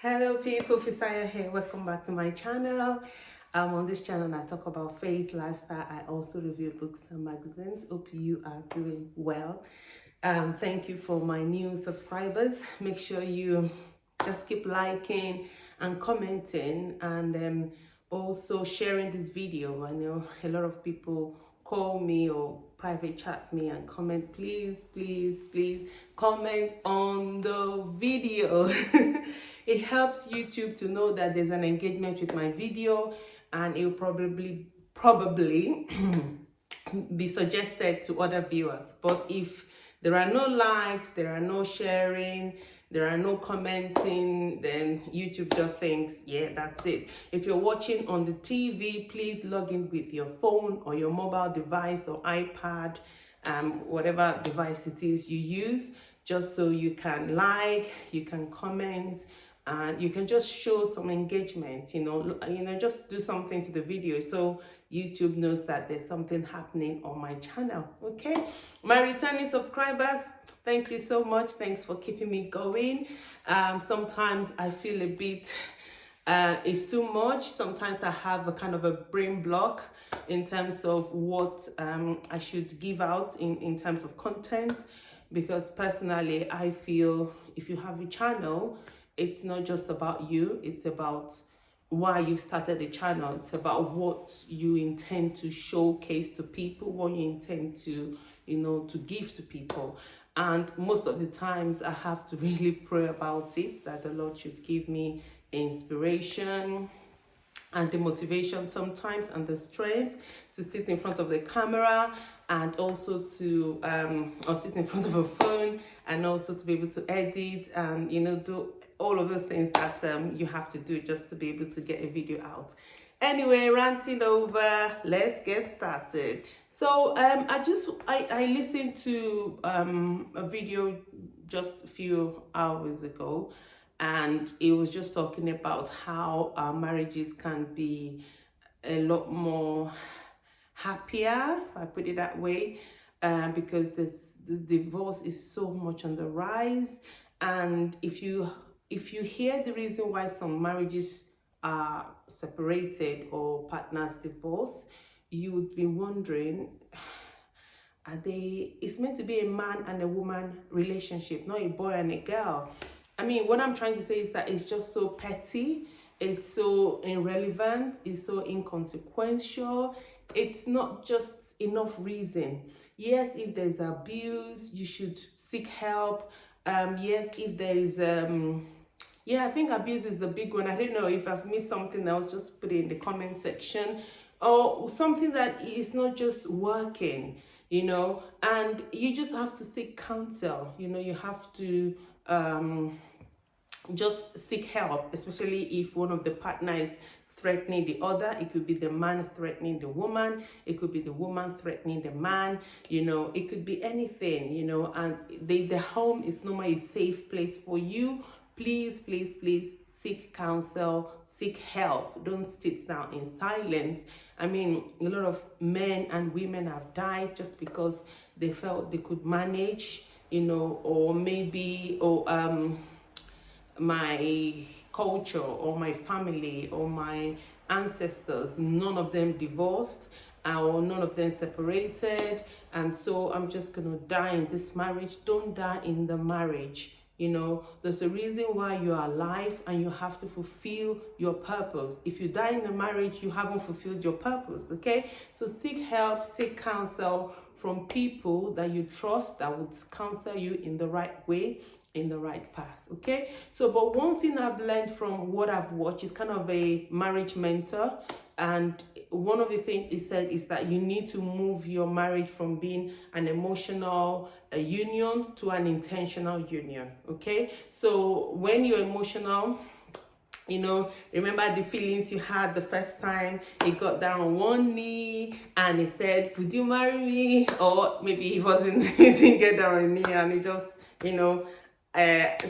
Hello people, Fisaya here. Welcome back to my channel. On this channel I talk about faith, lifestyle. I also review books and magazines. Hope you are doing well. Thank you for my new subscribers. Make sure you just keep liking and commenting and also sharing this video. I know a lot of people call me or private chat me and comment. Please comment on the video. It helps YouTube to know that there's an engagement with my video, and it will probably be suggested to other viewers. But if there are no likes, there are no sharing, there are no commenting, then YouTube just thinks, yeah, that's it. If you're watching on the TV, please log in with your phone or your mobile device or iPad, whatever device it is you use, just so you can like, you can comment, and you can just show some engagement, just do something to the video so YouTube knows that there's something happening on my channel. Okay, my returning subscribers, thank you so much. Thanks for keeping me going. Sometimes I feel a bit it's too much. Sometimes I have a kind of a brain block in terms of what I should give out in terms of content, because personally I feel if you have a channel, it's not just about you, it's about why you started the channel. It's about what you intend to showcase to people, what you intend to, to give to people. And most of the times I have to really pray about it, that the Lord should give me inspiration and the motivation sometimes and the strength to sit in front of the camera, and also to or sit in front of a phone, and also to be able to edit and do all of those things that you have to do just to be able to get a video out. Anyway, ranting over, let's get started. So I listened to a video just a few hours ago, and it was just talking about how our marriages can be a lot more happier, if I put it that way, because this divorce is so much on the rise. And if you hear the reason why some marriages are separated or partners divorce, you would be wondering, it's meant to be a man and a woman relationship, not a boy and a girl. I mean, what I'm trying to say is that it's just so petty, it's so irrelevant, it's so inconsequential. It's not just enough reason. Yes, if there's abuse, you should seek help. Yes, if there is I think abuse is the big one. I don't know if I've missed something else, just put it in the comment section, or something that is not just working, and you just have to seek counsel. You have to just seek help, especially if one of the partners threatening the other. It could be the man threatening the woman, it could be the woman threatening the man, it could be anything, and the home is normally a safe place for you. Please seek counsel, seek help. Don't sit down in silence. I mean, a lot of men and women have died just because they felt they could manage, or maybe, my culture or my family or my ancestors, none of them divorced, or none of them separated, and so I'm just gonna die in this marriage. Don't die in the marriage. There's a reason why you're alive, and you have to fulfill your purpose. If you die in the marriage, you haven't fulfilled your purpose. Okay, so seek help, seek counsel from people that you trust, that would counsel you in the right way, in the right path. Okay, so but one thing I've learned from what I've watched is kind of a marriage mentor, and one of the things he said is that you need to move your marriage from being an emotional union to an intentional union. Okay, so when you're emotional, remember the feelings you had the first time he got down on one knee and he said, "Would you marry me?" Or maybe he wasn't, he didn't get down on a knee, and he just,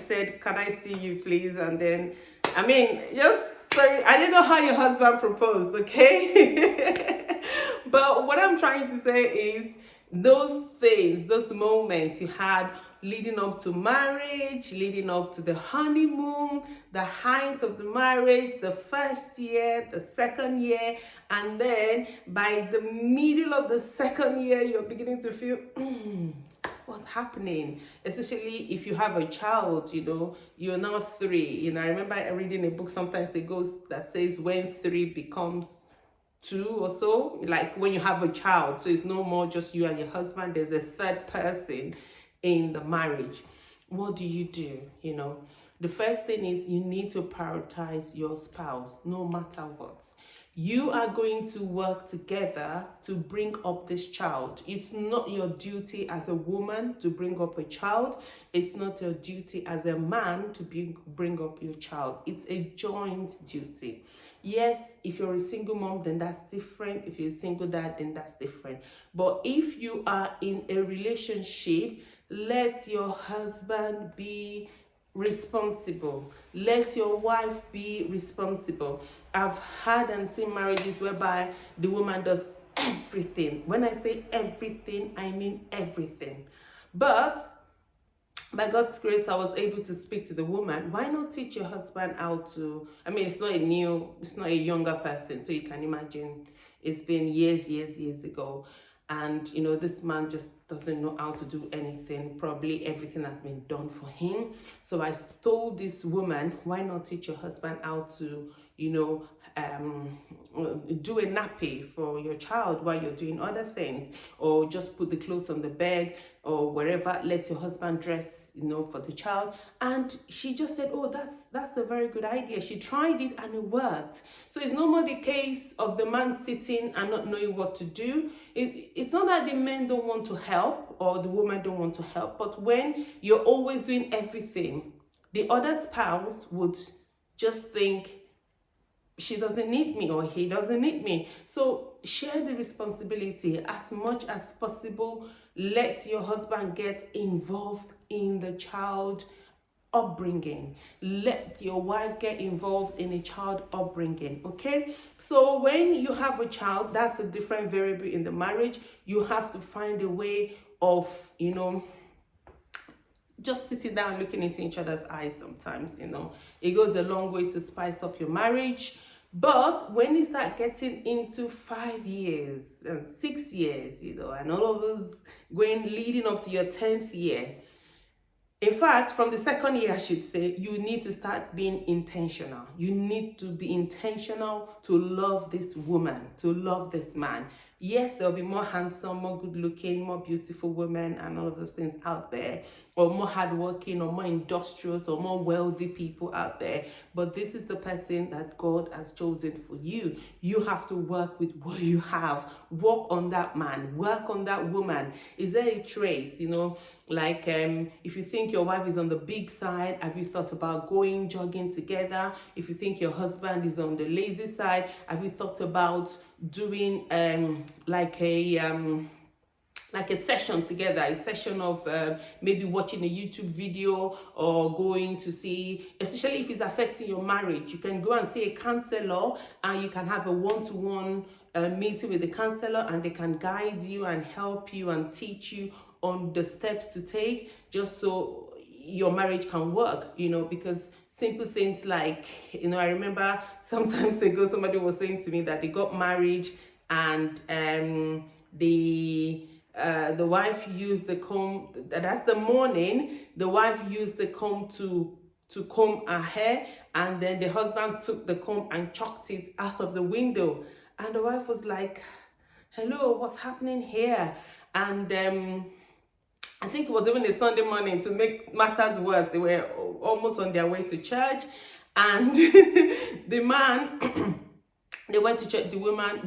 said, "Can I see you, please?" And then, sorry, I didn't know how your husband proposed, okay? But what I'm trying to say is, those things, those moments you had leading up to marriage, leading up to the honeymoon, the height of the marriage, the first year, the second year, and then by the middle of the second year, you're beginning to feel, what's happening? Especially if you have a child, you're now 3. I remember reading a book sometimes ago that says when 3 becomes 2 or so, like when you have a child, so it's no more just you and your husband, there's a third person in the marriage. What do? The first thing is you need to prioritize your spouse no matter what. You are going to work together to bring up this child. It's not your duty as a woman to bring up a child. It's not your duty as a man to bring up your child. It's a joint duty. Yes, if you're a single mom, then that's different. If you're a single dad, then that's different. But if you are in a relationship, let your husband be responsible. Let your wife be responsible. I've had and seen marriages whereby the woman does everything. When I say everything, I mean everything. But by God's grace, I was able to speak to the woman. Why not teach your husband how to, it's not a younger person, so you can imagine it's been years ago. And, this man just doesn't know how to do anything. Probably everything has been done for him. So I told this woman, why not teach your husband how to, do a nappy for your child while you're doing other things, or just put the clothes on the bed or wherever, let your husband dress, for the child. And she just said, oh, that's a very good idea. She tried it and it worked. So it's no more the case of the man sitting and not knowing what to do. It's not that the men don't want to help or the woman don't want to help, but when you're always doing everything, the other spouse would just think, she doesn't need me or he doesn't need me. So share the responsibility as much as possible. Let your husband get involved in the child upbringing. Let your wife get involved in a child upbringing. Okay, so when you have a child, that's a different variable in the marriage. You have to find a way of just sitting down looking into each other's eyes. Sometimes it goes a long way to spice up your marriage. But when you start getting into 5 years and 6 years, and all of those leading up to your 10th year, in fact, from the second year, I should say, you need to start being intentional. You need to be intentional to love this woman, to love this man. Yes, there'll be more handsome, more good looking, more beautiful women and all of those things out there, or more hardworking, or more industrious, or more wealthy people out there. But this is the person that God has chosen for you. You have to work with what you have. Work on that man, work on that woman. Is there a trace, like if you think your wife is on the big side, have you thought about going jogging together? If you think your husband is on the lazy side, have you thought about doing like a session together, a session of maybe watching a YouTube video or going to see, especially if it's affecting your marriage, you can go and see a counselor and you can have a one-to-one meeting with the counselor, and they can guide you and help you and teach you on the steps to take just so your marriage can work, because simple things like, I remember sometimes ago somebody was saying to me that they got married and the wife used the comb, that's the morning, the wife used the comb to comb her hair, and then the husband took the comb and chucked it out of the window. And the wife was like, hello, what's happening here? And I think it was even a Sunday morning. To make matters worse, they were almost on their way to church, and the man, they went to church. The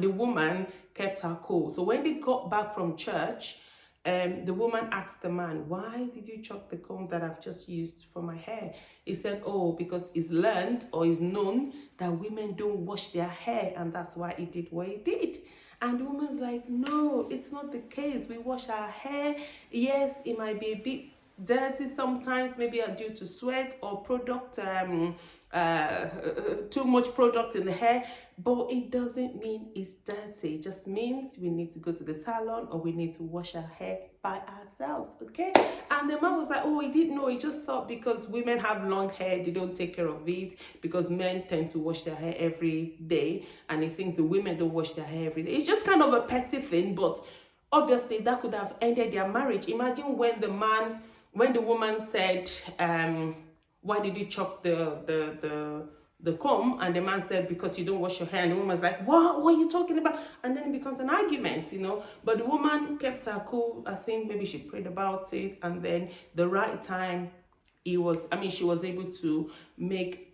woman kept her cool. So when they got back from church, the woman asked the man, why did you chuck the comb that I've just used for my hair? He said, oh, because it's learned or it's known that women don't wash their hair, and that's why he did what he did. And the woman's like, no, it's not the case. We wash our hair. Yes, it might be a bit dirty sometimes, maybe due to sweat or product too much product in the hair, but it doesn't mean it's dirty. It just means we need to go to the salon or we need to wash our hair by ourselves, okay? And the man was like, oh, he didn't know. He just thought because women have long hair, they don't take care of it, because men tend to wash their hair every day, and he thinks the women don't wash their hair every day. It's just kind of a petty thing, but obviously that could have ended their marriage. Imagine when the woman said, why did you chop the comb? And the man said, because you don't wash your hair. And the woman's like, what are you talking about? And then it becomes an argument, you know. But the woman kept her cool. I think maybe she prayed about it, and then the right time, she was able to make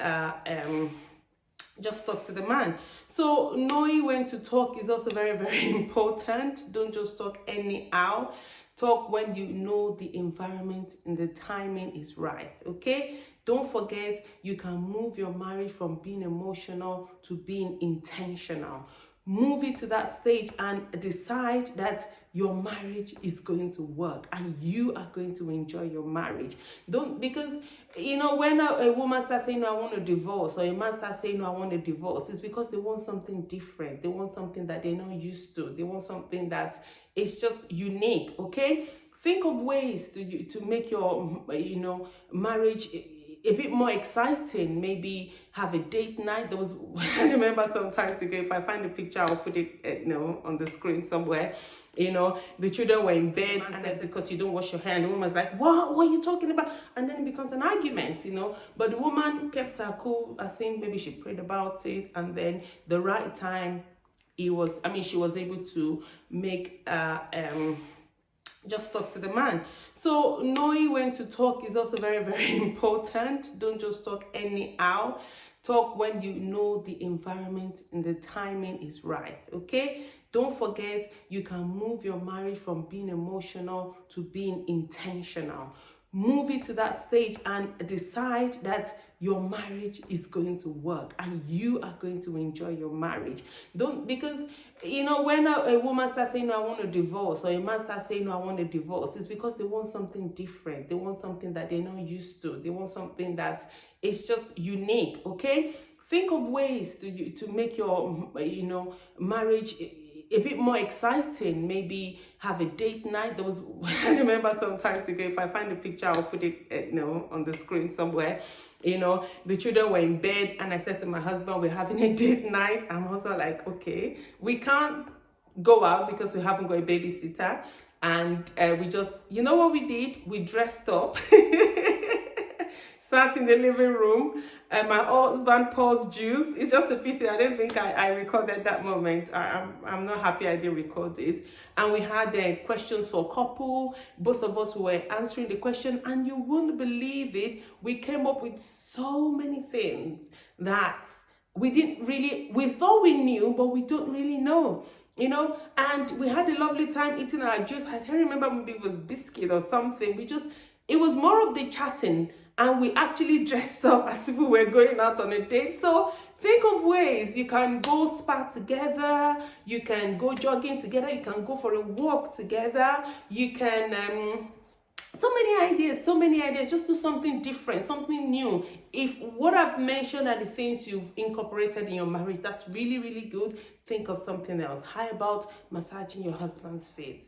just talk to the man. So knowing when to talk is also very, very important. Don't just talk anyhow. Talk when you know the environment and the timing is right, okay? Don't forget, you can move your marriage from being emotional to being intentional. Move it to that stage and decide that your marriage is going to work and you are going to enjoy your marriage. Because when a woman starts saying, no, I want a divorce, or a man starts saying, no, I want a divorce, it's because they want something different. They want something that they're not used to. They want something that is just unique, okay? Think of ways to make your marriage a bit more exciting. Maybe have a date night. There was I remember some times ago, if I find the picture, I'll put it on the screen somewhere. The children were in bed, and said, because you don't wash your hair. And the woman's like, what are you talking about? And then it becomes an argument, but the woman kept her cool. I think maybe she prayed about it, and then the right time, she was able to make just talk to the man. So knowing when to talk is also very, very important. Don't just talk anyhow. Talk when you know the environment and the timing is right, okay? Don't forget, you can move your marriage from being emotional to being intentional. Move it to that stage and decide that your marriage is going to work and you are going to enjoy your marriage. Because when a woman starts saying, no, I want a divorce, or a man starts saying, no, I want a divorce, it's because they want something different. They want something that they're not used to. They want something that is just unique, okay? Think of ways to make your marriage a bit more exciting. Maybe have a date night. There was I remember some times ago, if I find the picture, I'll put it on the screen somewhere. The children were in bed, and I said to my husband, we're having a date night. I'm also like, okay, we can't go out because we haven't got a babysitter. And we just, what we did? We dressed up, sat in the living room, and my husband poured juice. It's just a pity I don't think I recorded that moment. I'm not happy I didn't record it. And we had questions for couple. Both of us were answering the question, and you wouldn't believe it. We came up with so many things that we thought we knew, but we don't really know. And we had a lovely time eating our juice. I don't remember, maybe it was biscuit or something. It was more of the chatting, and we actually dressed up as if we were going out on a date. So think of ways you can go spa together, you can go jogging together, you can go for a walk together, you can so many ideas. Just do something different, something new. If what I've mentioned are the things you've incorporated in your marriage, that's really, really good. Think of something else. How about massaging your husband's feet?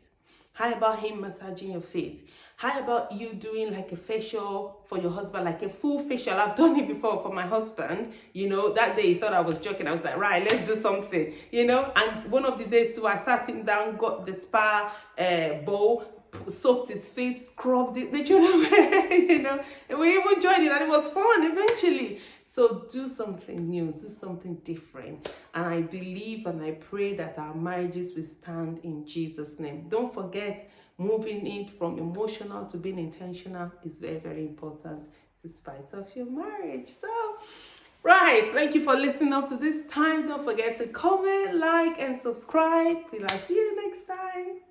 How about him massaging your feet? How about you doing like a facial for your husband, like a full facial? I've done it before for my husband. That day he thought I was joking. I was like, right, let's do something. And one of the days too, I sat him down, got the spa bowl, soaked his feet, scrubbed it. The children were, we even joined it, and it was fun eventually. So do something new, do something different. And I believe and I pray that our marriages will stand in Jesus' name. Don't forget, moving it from emotional to being intentional is very, very important to spice up your marriage. So, right, thank you for listening up to this time. Don't forget to comment, like, and subscribe. Till I see you next time.